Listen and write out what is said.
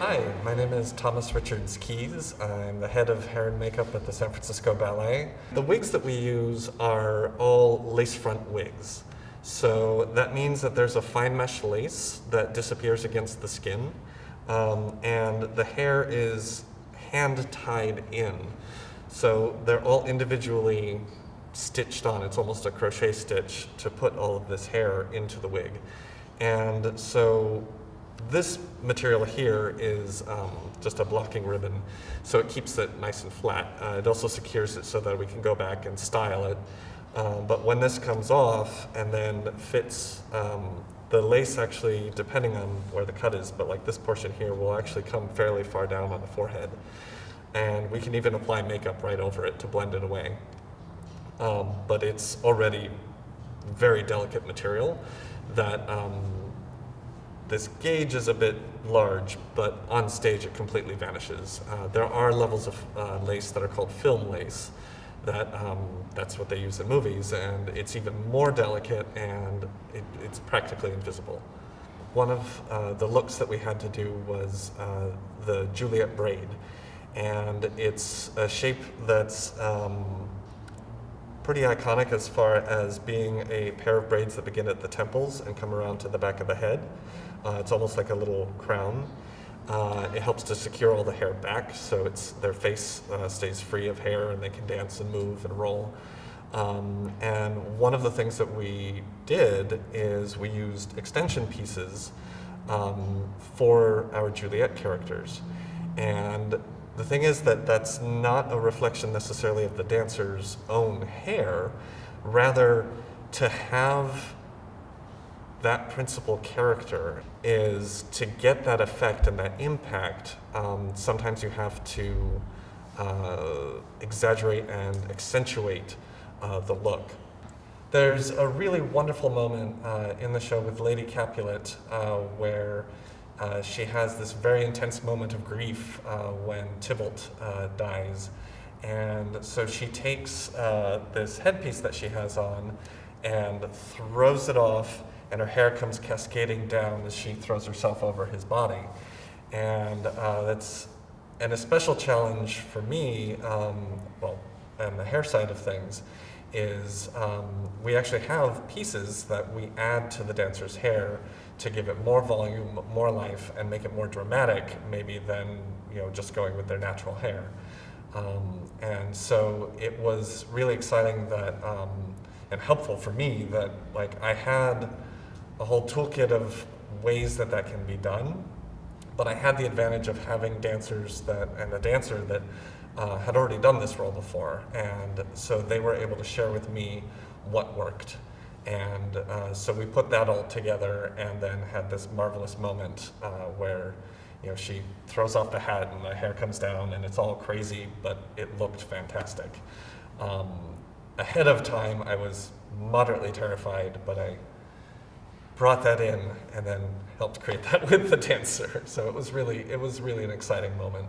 Hi, my name is Thomas Richards Keys. I'm the head of hair and makeup at the San Francisco Ballet. The wigs that we use are all lace front wigs. So that means that there's a fine mesh lace that disappears against the skin, and the hair is hand tied in. So they're all individually stitched on. It's almost a crochet stitch to put all of this hair into the wig. And so this material here is just a blocking ribbon, so it keeps it nice and flat. It also secures it so that we can go back and style it. But when this comes off and then fits, the lace actually, depending on where the cut is, but like this portion here will actually come fairly far down on the forehead. And we can even apply makeup right over it to blend it away. But it's already very delicate material that this gauge is a bit large, but on stage it completely vanishes. There are levels of lace that are called film lace. That's what they use in movies, and it's even more delicate, and it's practically invisible. One of the looks that we had to do was the Juliet braid, and it's a shape that's pretty iconic as far as being a pair of braids that begin at the temples and come around to the back of the head. It's almost like a little crown. It helps to secure all the hair back, so their face stays free of hair and they can dance and move and roll. And one of the things that we did is we used extension pieces for our Juliet characters. And the thing is that that's not a reflection necessarily of the dancer's own hair. Rather, to have that principal character is to get that effect and that impact. Sometimes you have to exaggerate and accentuate the look. There's a really wonderful moment in the show with Lady Capulet where she has this very intense moment of grief when Tybalt dies. And so she takes this headpiece that she has on and throws it off, and her hair comes cascading down as she throws herself over his body. And that's a special challenge for me, and the hair side of things, is we actually have pieces that we add to the dancer's hair to give it more volume, more life, and make it more dramatic, maybe than just going with their natural hair. And so it was really exciting that and helpful for me that I had a whole toolkit of ways that can be done, but I had the advantage of having dancers and a dancer that had already done this role before, and so they were able to share with me what worked. And so we put that all together and then had this marvelous moment where she throws off the hat and the hair comes down and it's all crazy, but it looked fantastic. Ahead of time, I was moderately terrified, but I brought that in and then helped create that with the dancer. So it was really an exciting moment.